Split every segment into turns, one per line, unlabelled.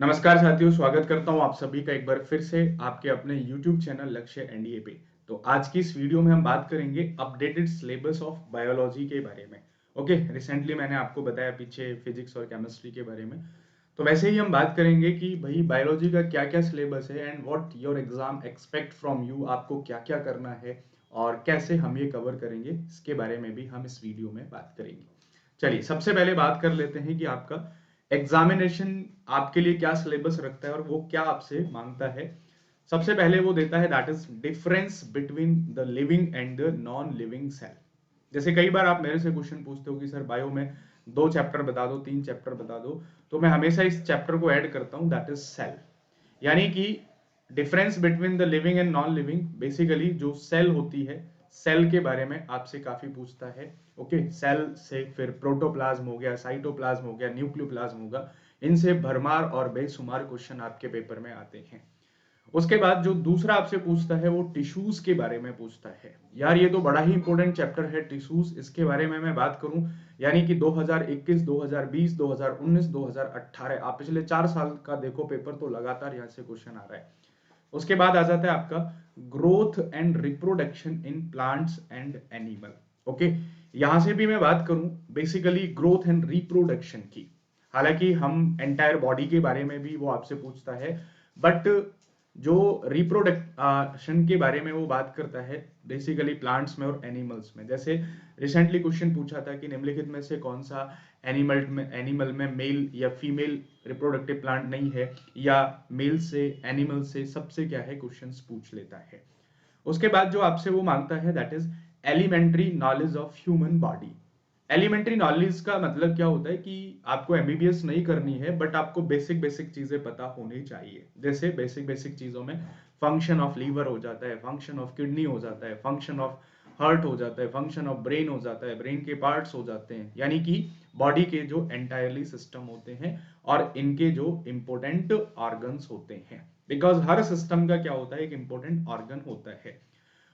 नमस्कार साथियों, स्वागत करता हूं आप सभी का एक बार फिर से आपके अपने YouTube चैनल लक्ष्य एनडीए पे। तो आज की इस वीडियो में हम बात करेंगे अपडेटेड सिलेबस ऑफ बायोलॉजी के बारे में। ओके, रिसेंटली मैंने आपको बताया पीछे फिजिक्स और केमिस्ट्री के बारे में। तो वैसे ही हम बात करेंगे कि भाई बायोलॉजी का क्या क्या सिलेबस है and what your exam expect from you, आपको क्या क्या करना है और कैसे हम ये कवर करेंगे, इसके बारे में भी हम इस वीडियो में बात करेंगे। चलिए, सबसे पहले बात कर लेते हैं कि आपका एग्जामिनेशन आपके लिए क्या सिलेबस रखता है और वो क्या आपसे मांगता है। सबसे पहले वो देता है that is difference between the living and the non living cell. जैसे कई बार आप मेरे से क्वेश्चन पूछते हो कि सर बायो में 2 चैप्टर बता दो, 3 चैप्टर बता दो, तो मैं हमेशा इस चैप्टर को ऐड करता हूं दैट इज सेल। यानी कि difference between the living and non living, basically जो सेल होती है, सेल के बारे में आपसे काफी पूछता है। ओके, सेल से फिर प्रोटोप्लाज्म हो गया, साइटोप्लाज्म हो गया, न्यूक्लियोप्लाज्म होगा, इनसे भरमार और बेशुमार क्वेश्चन आपके पेपर में आते हैं। उसके बाद जो दूसरा आपसे पूछता है वो टिश्यूज के बारे में पूछता है। यार ये तो बड़ा ही इंपॉर्टेंट चैप्टर है टिश्यूज, इसके बारे में मैं बात करूं, यानी कि 2021, 2020, 2019, 2018, आप पिछले 4 साल का देखो पेपर, तो लगातार यहाँ से क्वेश्चन आ रहा है। उसके बाद आ जाता है आपका growth and reproduction in plants and animal. Okay, यहां से भी मैं बात करूं बेसिकली ग्रोथ एंड रिप्रोडक्शन की। हालांकि हम एंटायर बॉडी के बारे में भी वो आपसे पूछता है, बट जो रिप्रोडक्शन के बारे में वो बात करता है बेसिकली प्लांट्स में और एनिमल्स में। जैसे रिसेंटली क्वेश्चन पूछा था कि निम्नलिखित में से कौन सा एनिमल में मेल या फीमेल रिप्रोडक्टिव प्लांट नहीं है, या मेल से एनिमल से सबसे क्या है क्वेश्चंस पूछ लेता है। उसके बाद जो आपसे वो मांगता है that is elementary knowledge of human body. Elementary knowledge का मतलब क्या होता है कि आपको एमबीबीएस नहीं करनी है, बट आपको बेसिक बेसिक चीजें पता होनी चाहिए। जैसे बेसिक बेसिक चीजों में फंक्शन ऑफ लीवर हो जाता है, फंक्शन ऑफ किडनी हो जाता है, फंक्शन ऑफ हार्ट हो जाता है, फंक्शन ऑफ ब्रेन हो जाता है, ब्रेन के पार्ट्स हो जाते हैं, यानी कि बॉडी के जो एंटायरली सिस्टम होते हैं और इनके जो इंपॉर्टेंट ऑर्गन्स होते हैं। बिकॉज हर सिस्टम का क्या होता है, एक इंपॉर्टेंट ऑर्गन होता है।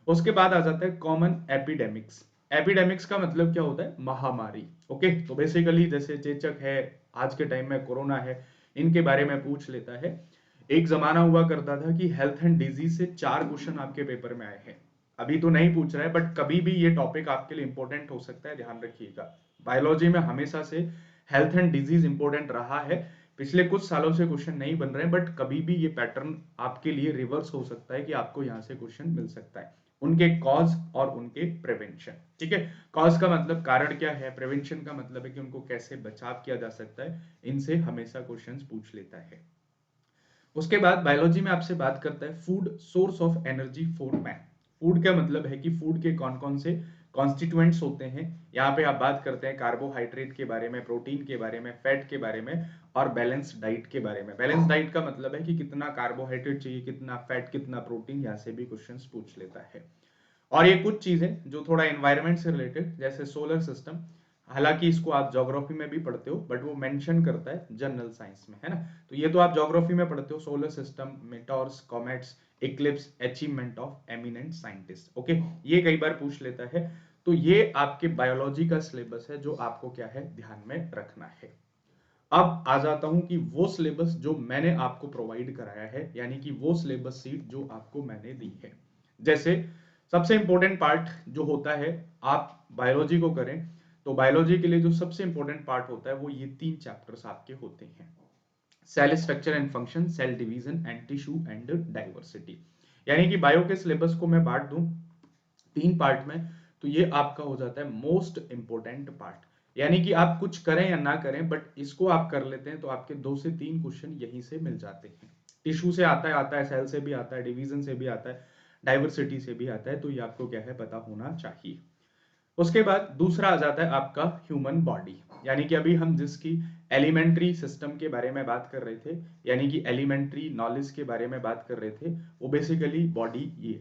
उसके बाद आ जाता है कॉमन एपिडेमिक्स। एपिडेमिक्स का मतलब क्या होता है, महामारी। ओके, तो बेसिकली जैसे चेचक है, आज के टाइम में कोरोना है, इनके बारे में पूछ लेता है। एक जमाना हुआ करता था कि हेल्थ एंड डिजीज से 4 क्वेश्चन आपके पेपर में आए हैं। अभी तो नहीं पूछ रहा है, बट कभी भी ये टॉपिक आपके लिए इंपॉर्टेंट हो सकता है, ध्यान रखिएगा। बायोलॉजी में हमेशा से हेल्थ एंड डिजीज इंपॉर्टेंट रहा है। पिछले कुछ सालों से क्वेश्चन नहीं बन रहे हैं, बट कभी भी ये पैटर्न आपके लिए रिवर्स हो सकता है कि आपको यहाँ से क्वेश्चन मिल सकता है। उनके कॉज और उनके प्रिवेंशन। ठीक है, कॉज का मतलब कारण क्या है, प्रिवेंशन का मतलब है कि उनको कैसे बचाव किया जा सकता है। इनसे हमेशा क्वेश्चंस पूछ लेता है। उसके बाद बायोलॉजी में आपसे बात करता है food source of energy for man. Food का मतलब है कि फूड के कौन कौन से कॉन्स्टिट्यूएंट्स होते हैं। यहाँ पे आप बात करते हैं कार्बोहाइड्रेट के बारे में, प्रोटीन के बारे में, फैट के बारे में और बैलेंस डाइट के बारे में। बैलेंस डाइट का मतलब है कि कितना कार्बोहाइड्रेट चाहिए, कितना फैट, कितना प्रोटीन, यहाँ से भी क्वेश्चन पूछ लेता है। और ये कुछ चीजें जो थोड़ा एनवायरनमेंट से रिलेटेड, जैसे सोलर सिस्टम, हालांकि इसको आप ज्योग्राफी में भी पढ़ते हो, बट वो मेंशन करता है जनरल साइंस में, है ना। तो ये तो आप ज्योग्राफी में पढ़ते हो, solar system, meteors, comets, eclipse, achievement of eminent scientist. Okay, ये कई बार पूछ लेता है। तो ये आपके बायोलॉजी का सिलेबस है जो आपको क्या है ध्यान में रखना है। अब आ जाता हूं कि वो सिलेबस जो मैंने आपको प्रोवाइड कराया है, यानी कि वो सिलेबस सीट जो आपको मैंने दी है। जैसे सबसे इंपॉर्टेंट पार्ट जो होता है, आप बायोलॉजी को करें तो बायोलॉजी के लिए जो सबसे इंपॉर्टेंट पार्ट होता है वो ये 3 चैप्टर्स आपके होते हैं। Cell structure and function, cell division and tissue and diversity. यानी कि बायो के सिलेबस को मैं बांट दूं 3 पार्ट में, तो ये आपका हो जाता है मोस्ट इंपोर्टेंट पार्ट। यानी कि आप कुछ करें या ना करें, बट इसको आप कर लेते हैं तो आपके 2 से 3 क्वेश्चन यहीं से मिल जाते हैं। टिश्यू से आता है, सेल से भी आता है, डिवीजन से भी आता है, डाइवर्सिटी से भी आता है, तो ये आपको क्या है पता होना चाहिए। उसके बाद दूसरा आ जाता है आपका ह्यूमन बॉडी। यानी कि अभी हम जिसकी एलिमेंट्री सिस्टम के बारे में बात कर रहे थे, यानी कि एलिमेंट्री नॉलेज के बारे में बात कर रहे थे, वो बेसिकली बॉडी ये।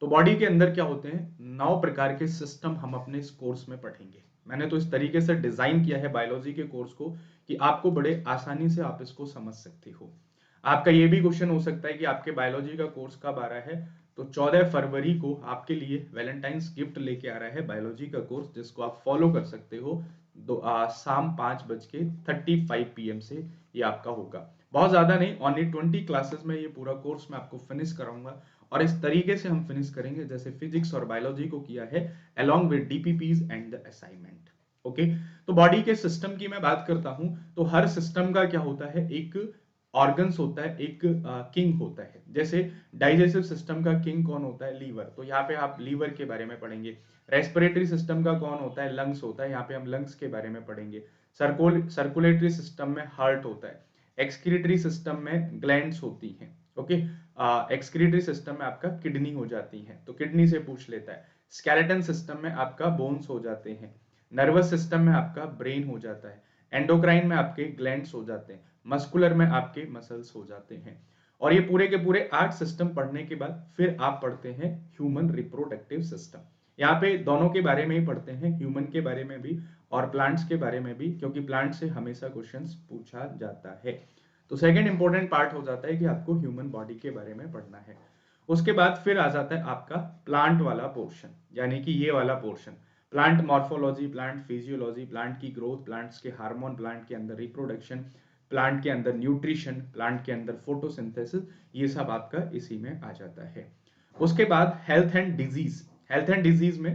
तो बॉडी के अंदर क्या होते हैं, 9 प्रकार के सिस्टम हम अपने इस कोर्स में पढ़ेंगे। मैंने तो इस तरीके से डिजाइन किया है बायोलॉजी के कोर्स को कि आपको बड़े आसानी से आप इसको समझ सकते हो। आपका ये भी क्वेश्चन हो सकता है कि आपके बायोलॉजी का कोर्स कब आ रहा है, तो 14 फरवरी को आपके लिए वैलेंटाइंस गिफ्ट लेके आ रहा है बायोलॉजी का कोर्स, जिसको आप फॉलो कर सकते हो। शाम 5:35 PM से ये आपका होगा। बहुत ज्यादा नहीं, ओनली 20 क्लासेस में ये पूरा कोर्स मैं आपको फिनिश कराऊंगा और इस तरीके से हम फिनिश करेंगे जैसे फिजिक्स और बायोलॉजी को किया है, along with DPPs and the assignment. Okay, तो बॉडी के सिस्टम की मैं बात करता हूं तो हर सिस्टम का क्या होता है, एक ऑर्गन्स होता है, एक किंग होता है। जैसे डाइजेस्टिव सिस्टम का किंग कौन होता है, लीवर, तो यहाँ पे आप लीवर के बारे में पढ़ेंगे। रेस्पिरेटरी सिस्टम का कौन होता है, लंग्स होता है, यहाँ पे हम लंग्स के बारे में पढ़ेंगे। सर्कुलेटरी सिस्टम में हार्ट होता है। एक्सक्रीटरी सिस्टम में ग्लैंड्स होती हैं। ओके, एक्सक्रीटरी सिस्टम में आपका किडनी हो जाती है, तो किडनी से पूछ लेता है। स्केलेटन सिस्टम में आपका बोन्स हो जाते हैं। नर्वस सिस्टम में आपका ब्रेन हो जाता है। एंडोक्राइन में आपके ग्लैंड्स हो जाते हैं। मस्कुलर में आपके मसल्स हो जाते हैं। और ये पूरे के पूरे 8 सिस्टम पढ़ने के बाद फिर आप पढ़ते हैं ह्यूमन रिप्रोडक्टिव सिस्टम। यहाँ पे दोनों के बारे में ही पढ़ते हैं, ह्यूमन के बारे में भी और प्लांट्स के बारे में भी, क्योंकि प्लांट से हमेशा क्वेश्चंस पूछा जाता है। तो सेकंड इंपॉर्टेंट पार्ट हो जाता है कि आपको ह्यूमन बॉडी के बारे में पढ़ना है। उसके बाद फिर आ जाता है आपका प्लांट वाला पोर्शन, यानी कि ये वाला portion, plant morphology, plant physiology, plant की ग्रोथ, प्लांट्स के हार्मोन, प्लांट के अंदर रिप्रोडक्शन, प्लांट के अंदर न्यूट्रिशन, प्लांट के अंदर फोटोसिंथेसिस, ये सब आपका इसी में आ जाता है। उसके बाद health and disease. Health and disease में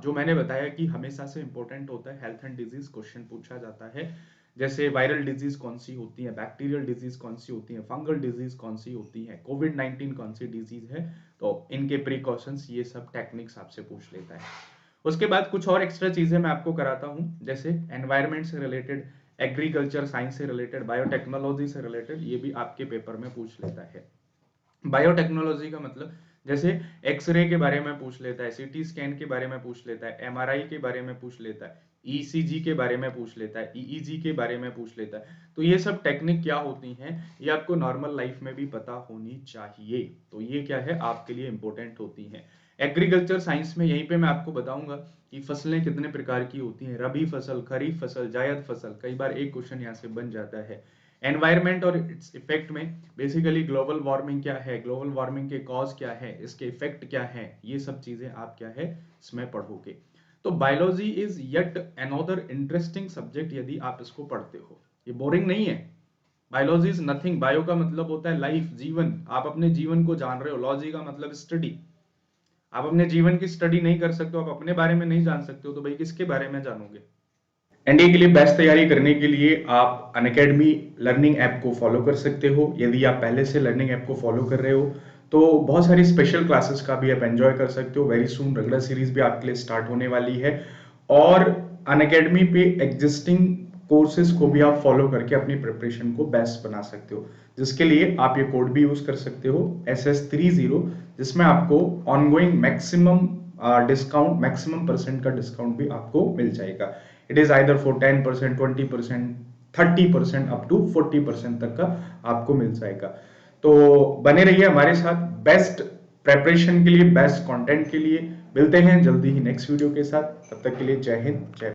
जो मैंने बताया कि हमेशा से इंपॉर्टेंट होता है हेल्थ एंड डिजीज, क्वेश्चन पूछा जाता है। जैसे वायरल डिजीज कौन सी होती है, बैक्टीरियल डिजीज कौन सी होती है, फंगल डिजीज कौन सी होती है, कोविड-19 कौन सी डिजीज है, तो इनके प्रिकॉशंस, ये सब टेक्निक्स आपसे पूछ लेता है। उसके बाद कुछ और एक्स्ट्रा चीजें मैं आपको कराता हूं, जैसे एनवायरमेंट से रिलेटेड, एग्रीकल्चर साइंस से रिलेटेड, बायोटेक्नोलॉजी से रिलेटेड, ये भी आपके पेपर में पूछ लेता है। बायोटेक्नोलॉजी का मतलब जैसे एक्सरे के बारे में पूछ लेता है, सीटी स्कैन के बारे में पूछ लेता है, एमआरआई के बारे में पूछ लेता है, ईसीजी के बारे में पूछ लेता है, ईईजी के बारे में पूछ लेता है। तो ये सब टेक्निक क्या होती हैं, ये आपको नॉर्मल लाइफ में भी पता होनी चाहिए, तो ये क्या है, आपके लिए इंपॉर्टेंट होती हैं। एग्रीकल्चर साइंस में यहीं पे मैं आपको बताऊंगा कि फसलें कितने प्रकार की होती हैं, रबी फसल, खरीफ फसल, जायद फसल, कई बार एक क्वेश्चन यहाँ से बन जाता है। एनवायरमेंट और इट्स इफेक्ट में बेसिकली ग्लोबल वार्मिंग क्या है, ग्लोबल वार्मिंग के कॉज क्या है, इसके इफेक्ट क्या है, ये सब चीजें आप क्या है इसमें पढ़ोगे। तो biology is yet another interesting subject यदि आप इसको पढ़ते हो, ये बोरिंग नहीं है। बायोलॉजी इज नथिंग, बायो का मतलब होता है लाइफ, जीवन, आप अपने जीवन को जान रहे हो, लॉजी का मतलब स्टडी। आप अपने जीवन की स्टडी नहीं कर सकते हो, आप अपने बारे में नहीं जान सकते हो, तो भाई किसके बारे में जानोगे। एनडीए के लिए बेस्ट तैयारी करने के लिए आप अनअकैडमी लर्निंग ऐप को फॉलो कर सकते हो। यदि आप पहले से लर्निंग ऐप को फॉलो कर रहे हो तो बहुत सारी स्पेशल क्लासेस का भी आप एंजॉय कर सकते हो। वेरी सून रेगुलर सीरीज भी आपके लिए स्टार्ट होने वाली है और अनअकैडमी पे एग्जिस्टिंग कोर्सेज को भी आप फॉलो करके अपनी प्रिपरेशन को बेस्ट बना सकते हो, जिसके लिए आप ये कोड भी यूज कर सकते हो SS30, जिसमें आपको ऑनगोइंग मैक्सिमम डिस्काउंट, मैक्सिमम % का डिस्काउंट भी आपको मिल जाएगा। It is either for 10%, 20%, 30%, up to 40% तक का आपको मिल जाएगा। तो बने रहिए हमारे साथ बेस्ट प्रेपरेशन के लिए, बेस्ट कंटेंट के लिए। मिलते हैं जल्दी ही नेक्स्ट वीडियो के साथ, तब तक के लिए जय हिंद, जय